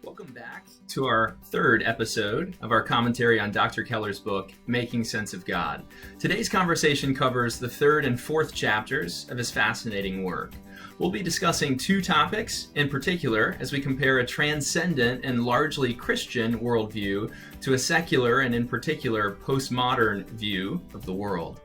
Welcome back to our third episode of our commentary on Dr. Keller's book, Making Sense of God. Today's conversation covers the third and fourth chapters of his fascinating work. We'll be discussing two topics in particular as we compare a transcendent and largely Christian worldview to a secular and in particular postmodern view of the world.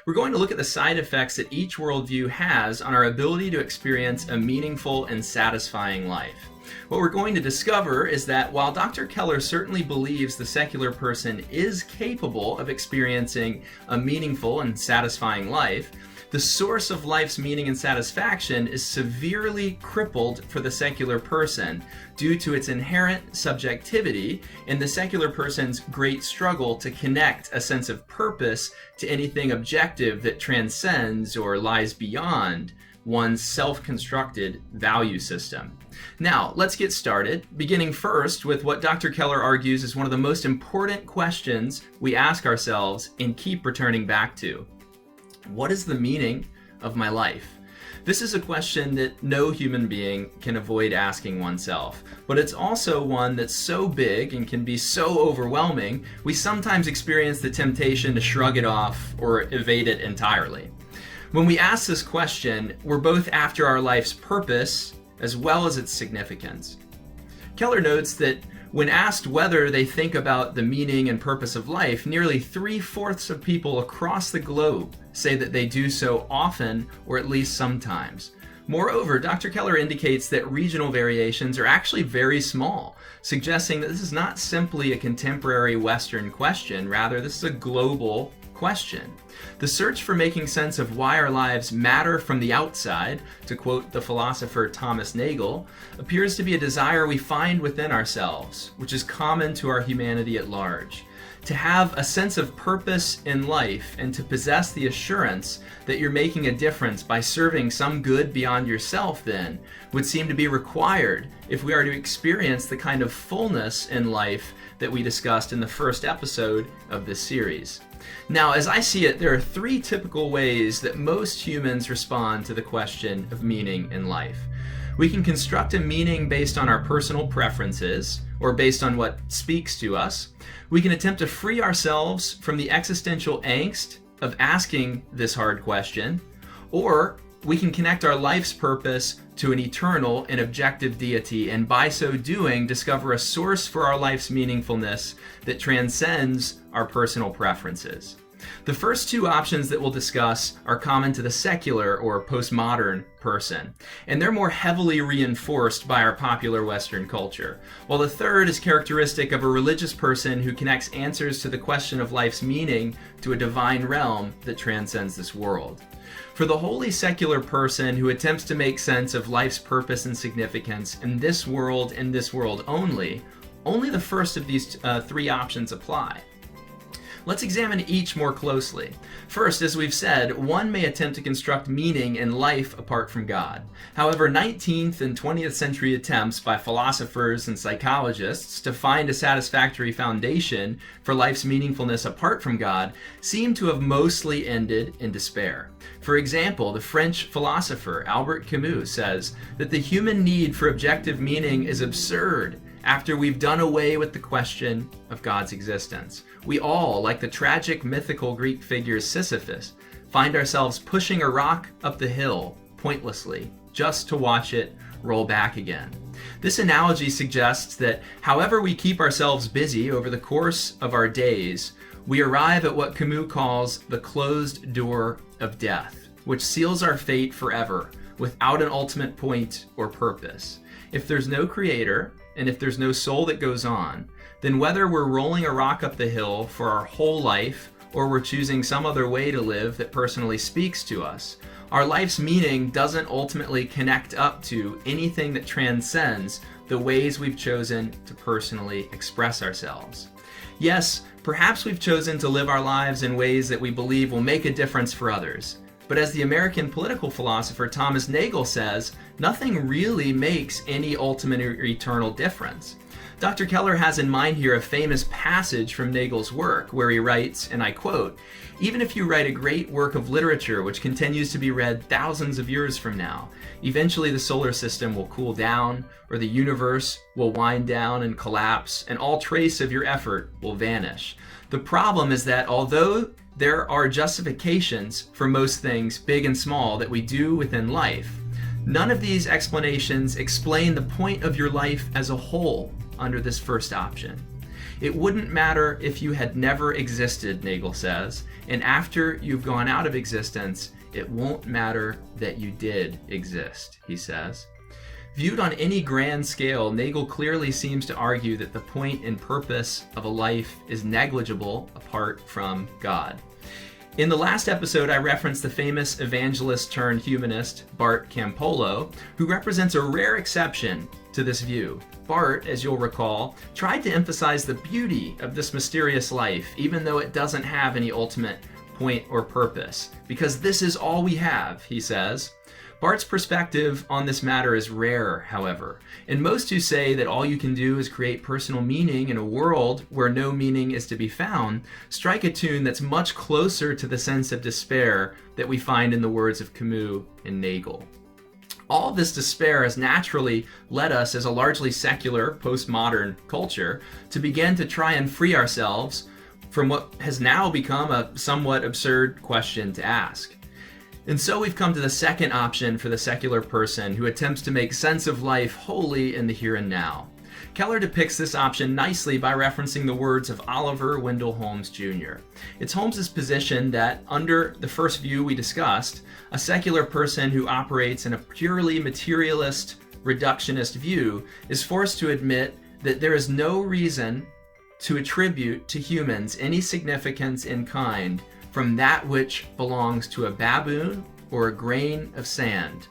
We're going to look at the side effects that each worldview has on our ability to experience a meaningful and satisfying life. What we're going to discover is that while Dr. Keller certainly believes the secular person is capable of experiencing a meaningful and satisfying life, the source of life's meaning and satisfaction is severely crippled for the secular person due to its inherent subjectivity and the secular person's great struggle to connect a sense of purpose to anything objective that transcends or lies beyond one's self-constructed value system. Now, let's get started, beginning first with what Dr. Keller argues is one of the most important questions we ask ourselves and keep returning back to. What is the meaning of my life? This is a question that no human being can avoid asking oneself, but it's also one that's so big and can be so overwhelming, we sometimes experience the temptation to shrug it off or evade it entirely. When we ask this question, we're both after our life's purpose as well as its significance. Keller notes that when asked whether they think about the meaning and purpose of life, nearly 3/4 of people across the globe say that they do so often or at least sometimes. Moreover, Dr. Keller indicates that regional variations are actually very small, suggesting that this is not simply a contemporary Western question, rather this is a global question. The search for making sense of why our lives matter from the outside, to quote the philosopher Thomas Nagel, appears to be a desire we find within ourselves, which is common to our humanity at large. To have a sense of purpose in life and to possess the assurance that you're making a difference by serving some good beyond yourself then would seem to be required if we are to experience the kind of fullness in life that we discussed in the first episode of this series. Now, as I see it, there are three typical ways that most humans respond to the question of meaning in life. We can construct a meaning based on our personal preferences or based on what speaks to us. We can attempt to free ourselves from the existential angst of asking this hard question, or we can connect our life's purpose to an eternal and objective deity, and by so doing, discover a source for our life's meaningfulness that transcends our personal preferences. The first two options that we'll discuss are common to the secular or postmodern person, and they're more heavily reinforced by our popular Western culture, while the third is characteristic of a religious person who connects answers to the question of life's meaning to a divine realm that transcends this world. For the wholly secular person who attempts to make sense of life's purpose and significance in this world and this world only the first of these three options apply. Let's examine each more closely. First, as we've said, one may attempt to construct meaning in life apart from God. However, 19th and 20th century attempts by philosophers and psychologists to find a satisfactory foundation for life's meaningfulness apart from God seem to have mostly ended in despair. For example, the French philosopher Albert Camus says that the human need for objective meaning is absurd after we've done away with the question of God's existence. We all, like the tragic mythical Greek figure Sisyphus, find ourselves pushing a rock up the hill pointlessly, just to watch it roll back again. This analogy suggests that however we keep ourselves busy over the course of our days, we arrive at what Camus calls the closed door of death, which seals our fate forever without an ultimate point or purpose. If there's no creator, and if there's no soul that goes on, then whether we're rolling a rock up the hill for our whole life or we're choosing some other way to live that personally speaks to us, our life's meaning doesn't ultimately connect up to anything that transcends the ways we've chosen to personally express ourselves. Yes, perhaps we've chosen to live our lives in ways that we believe will make a difference for others. But as the American political philosopher Thomas Nagel says, nothing really makes any ultimate or eternal difference. Dr. Keller has in mind here a famous passage from Nagel's work where he writes, and I quote, "Even if you write a great work of literature which continues to be read thousands of years from now, eventually the solar system will cool down, or the universe will wind down and collapse, and all trace of your effort will vanish. The problem is that although there are justifications for most things, big and small, that we do within life, none of these explanations explain the point of your life as a whole under this first option. It wouldn't matter if you had never existed," Nagel says, "and after you've gone out of existence, it won't matter that you did exist," he says. Viewed on any grand scale, Nagel clearly seems to argue that the point and purpose of a life is negligible apart from God. In the last episode, I referenced the famous evangelist turned humanist Bart Campolo, who represents a rare exception to this view. Bart, as you'll recall, tried to emphasize the beauty of this mysterious life, even though it doesn't have any ultimate point or purpose, because this is all we have, he says. Bart's perspective on this matter is rare, however, and most who say that all you can do is create personal meaning in a world where no meaning is to be found strike a tune that's much closer to the sense of despair that we find in the words of Camus and Nagel. All this despair has naturally led us, as a largely secular, postmodern culture, to begin to try and free ourselves from what has now become a somewhat absurd question to ask. And so we've come to the second option for the secular person who attempts to make sense of life wholly in the here and now. Keller depicts this option nicely by referencing the words of Oliver Wendell Holmes Jr. It's Holmes's position that, under the first view we discussed, a secular person who operates in a purely materialist, reductionist view is forced to admit that there is no reason to attribute to humans any significance in kind from that which belongs to a baboon or a grain of sand.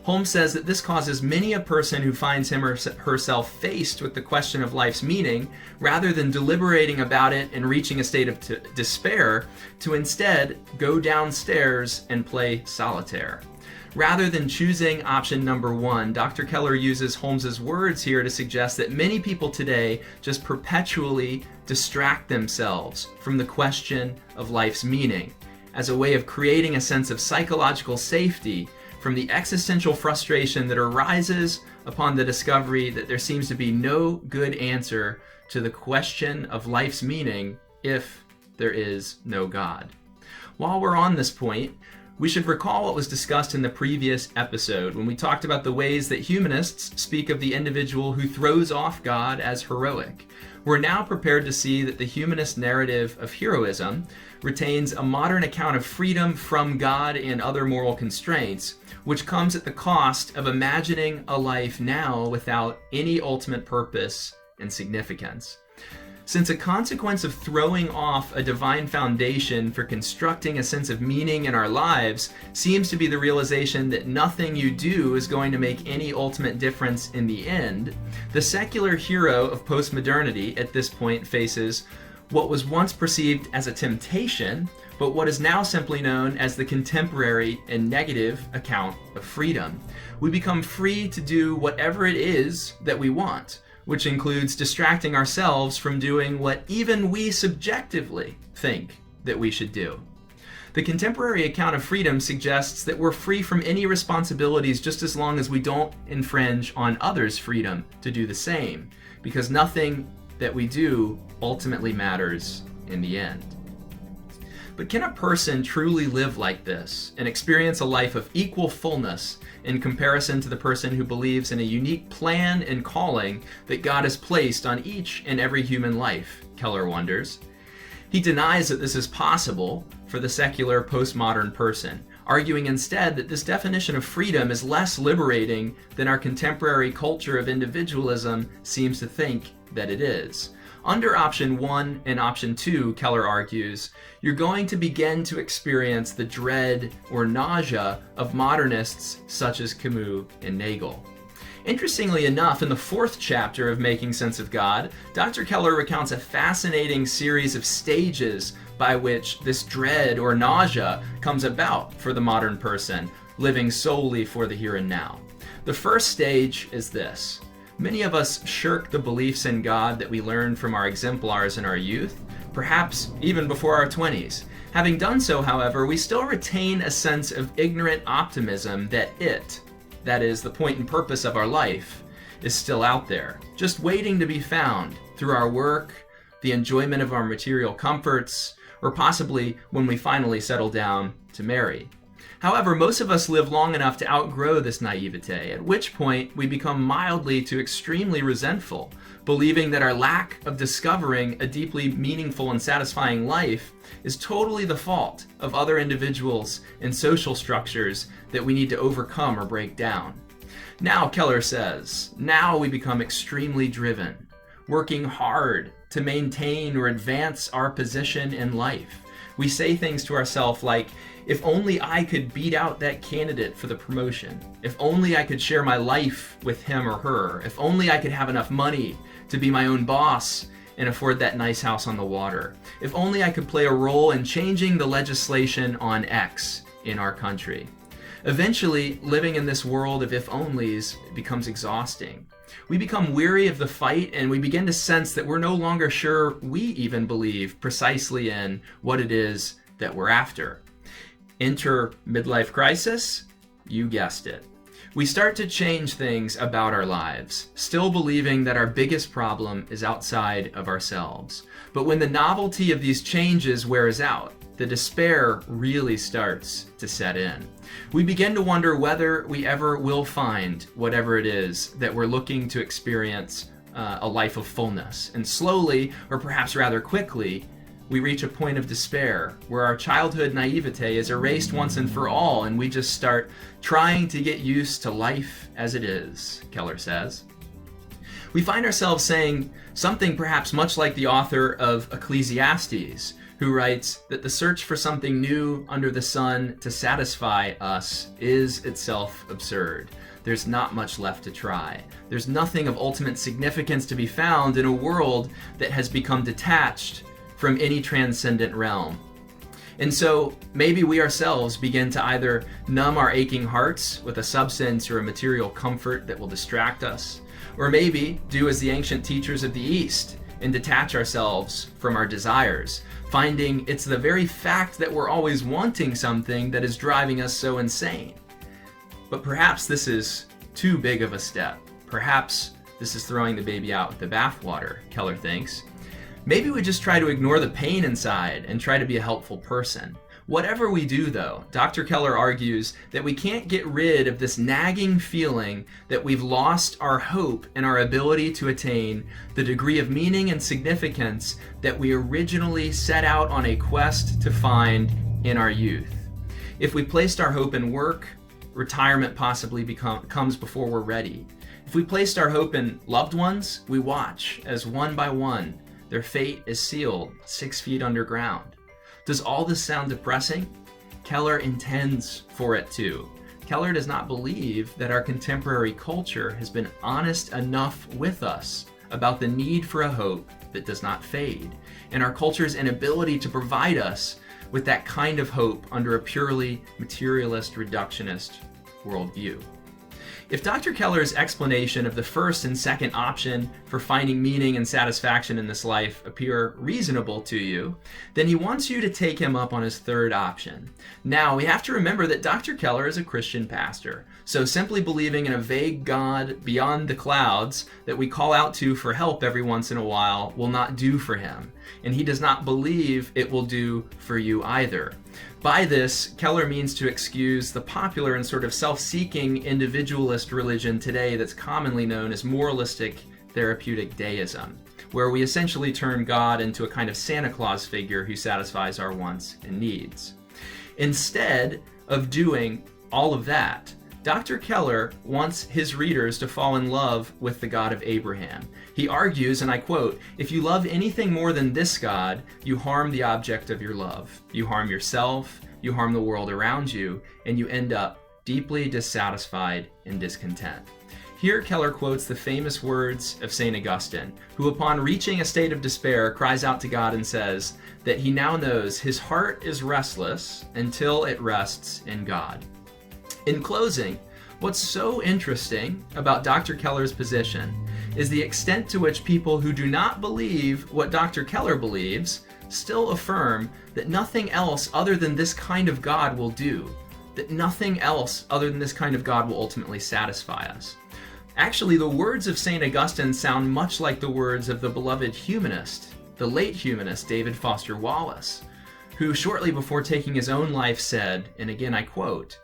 Holmes says that this causes many a person who finds him or herself faced with the question of life's meaning, rather than deliberating about it and reaching a state of despair, to instead go downstairs and play solitaire. Rather than choosing option number one, Dr. Keller uses Holmes's words here to suggest that many people today just perpetually distract themselves from the question of life's meaning as a way of creating a sense of psychological safety from the existential frustration that arises upon the discovery that there seems to be no good answer to the question of life's meaning if there is no God. While we're on this point, we should recall what was discussed in the previous episode when we talked about the ways that humanists speak of the individual who throws off God as heroic. We're now prepared to see that the humanist narrative of heroism retains a modern account of freedom from God and other moral constraints, which comes at the cost of imagining a life now without any ultimate purpose and significance. Since a consequence of throwing off a divine foundation for constructing a sense of meaning in our lives seems to be the realization that nothing you do is going to make any ultimate difference in the end, the secular hero of postmodernity at this point faces what was once perceived as a temptation, but what is now simply known as the contemporary and negative account of freedom. We become free to do whatever it is that we want, which includes distracting ourselves from doing what even we subjectively think that we should do. The contemporary account of freedom suggests that we're free from any responsibilities just as long as we don't infringe on others' freedom to do the same, because nothing that we do ultimately matters in the end. But can a person truly live like this and experience a life of equal fullness in comparison to the person who believes in a unique plan and calling that God has placed on each and every human life? Keller wonders. He denies that this is possible for the secular postmodern person, arguing instead that this definition of freedom is less liberating than our contemporary culture of individualism seems to think that it is. Under option 1 and option 2, Keller argues, you're going to begin to experience the dread or nausea of modernists such as Camus and Nagel. Interestingly enough, in the 4th chapter of Making Sense of God, Dr. Keller recounts a fascinating series of stages by which this dread or nausea comes about for the modern person, living solely for the here and now. The first stage is this. Many of us shirk the beliefs in God that we learned from our exemplars in our youth, perhaps even before our 20s. Having done so, however, we still retain a sense of ignorant optimism that that is, the point and purpose of our life, is still out there, just waiting to be found through our work, the enjoyment of our material comforts, or possibly when we finally settle down to marry. However, most of us live long enough to outgrow this naivete, at which point we become mildly to extremely resentful, believing that our lack of discovering a deeply meaningful and satisfying life is totally the fault of other individuals and social structures that we need to overcome or break down. Now, Keller says, now we become extremely driven, working hard to maintain or advance our position in life. We say things to ourselves like, if only I could beat out that candidate for the promotion. If only I could share my life with him or her. If only I could have enough money to be my own boss and afford that nice house on the water. If only I could play a role in changing the legislation on X in our country. Eventually, living in this world of if-onlys becomes exhausting. We become weary of the fight, and we begin to sense that we're no longer sure we even believe precisely in what it is that we're after. Enter midlife crisis? You guessed it. We start to change things about our lives, still believing that our biggest problem is outside of ourselves. But when the novelty of these changes wears out, the despair really starts to set in. We begin to wonder whether we ever will find whatever it is that we're looking to experience a life of fullness. And slowly, or perhaps rather quickly, we reach a point of despair where our childhood naivete is erased once and for all, and we just start trying to get used to life as it is, Keller says. We find ourselves saying something perhaps much like the author of Ecclesiastes, who writes that the search for something new under the sun to satisfy us is itself absurd. There's not much left to try. There's nothing of ultimate significance to be found in a world that has become detached from any transcendent realm. And so maybe we ourselves begin to either numb our aching hearts with a substance or a material comfort that will distract us, or maybe do as the ancient teachers of the East and detach ourselves from our desires, finding it's the very fact that we're always wanting something that is driving us so insane. But perhaps this is too big of a step. Perhaps this is throwing the baby out with the bathwater, Keller thinks. Maybe we just try to ignore the pain inside and try to be a helpful person. Whatever we do, though, Dr. Keller argues that we can't get rid of this nagging feeling that we've lost our hope and our ability to attain the degree of meaning and significance that we originally set out on a quest to find in our youth. If we placed our hope in work, retirement possibly comes before we're ready. If we placed our hope in loved ones, we watch as one by one their fate is sealed 6 feet underground. Does all this sound depressing? Keller intends for it to. Keller does not believe that our contemporary culture has been honest enough with us about the need for a hope that does not fade, and our culture's inability to provide us with that kind of hope under a purely materialist, reductionist worldview. If Dr. Keller's explanation of the first and second option for finding meaning and satisfaction in this life appear reasonable to you, then he wants you to take him up on his third option. Now, we have to remember that Dr. Keller is a Christian pastor, so simply believing in a vague God beyond the clouds that we call out to for help every once in a while will not do for him, and he does not believe it will do for you either. By this, Keller means to excuse the popular and sort of self-seeking individualist religion today that's commonly known as moralistic therapeutic deism, where we essentially turn God into a kind of Santa Claus figure who satisfies our wants and needs. Instead of doing all of that, Dr. Keller wants his readers to fall in love with the God of Abraham. He argues, and I quote, "If you love anything more than this God, you harm the object of your love. You harm yourself, you harm the world around you, and you end up deeply dissatisfied and discontent." Here Keller quotes the famous words of St. Augustine, who upon reaching a state of despair cries out to God and says that he now knows his heart is restless until it rests in God. In closing, what's so interesting about Dr. Keller's position is the extent to which people who do not believe what Dr. Keller believes still affirm that nothing else other than this kind of God will do, that nothing else other than this kind of God will ultimately satisfy us. Actually, the words of St. Augustine sound much like the words of the beloved humanist, the late humanist David Foster Wallace, who shortly before taking his own life said, and again I quote,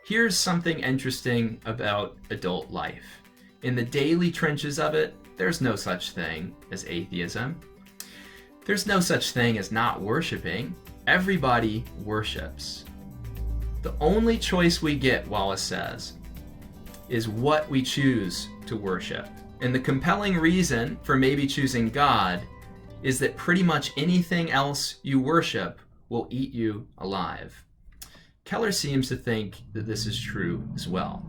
"Here's something interesting about adult life. In the daily trenches of it, there's no such thing as atheism. There's no such thing as not worshiping. Everybody worships. The only choice we get," Wallace says, "is what we choose to worship. And the compelling reason for maybe choosing God is that pretty much anything else you worship will eat you alive." Keller seems to think that this is true as well.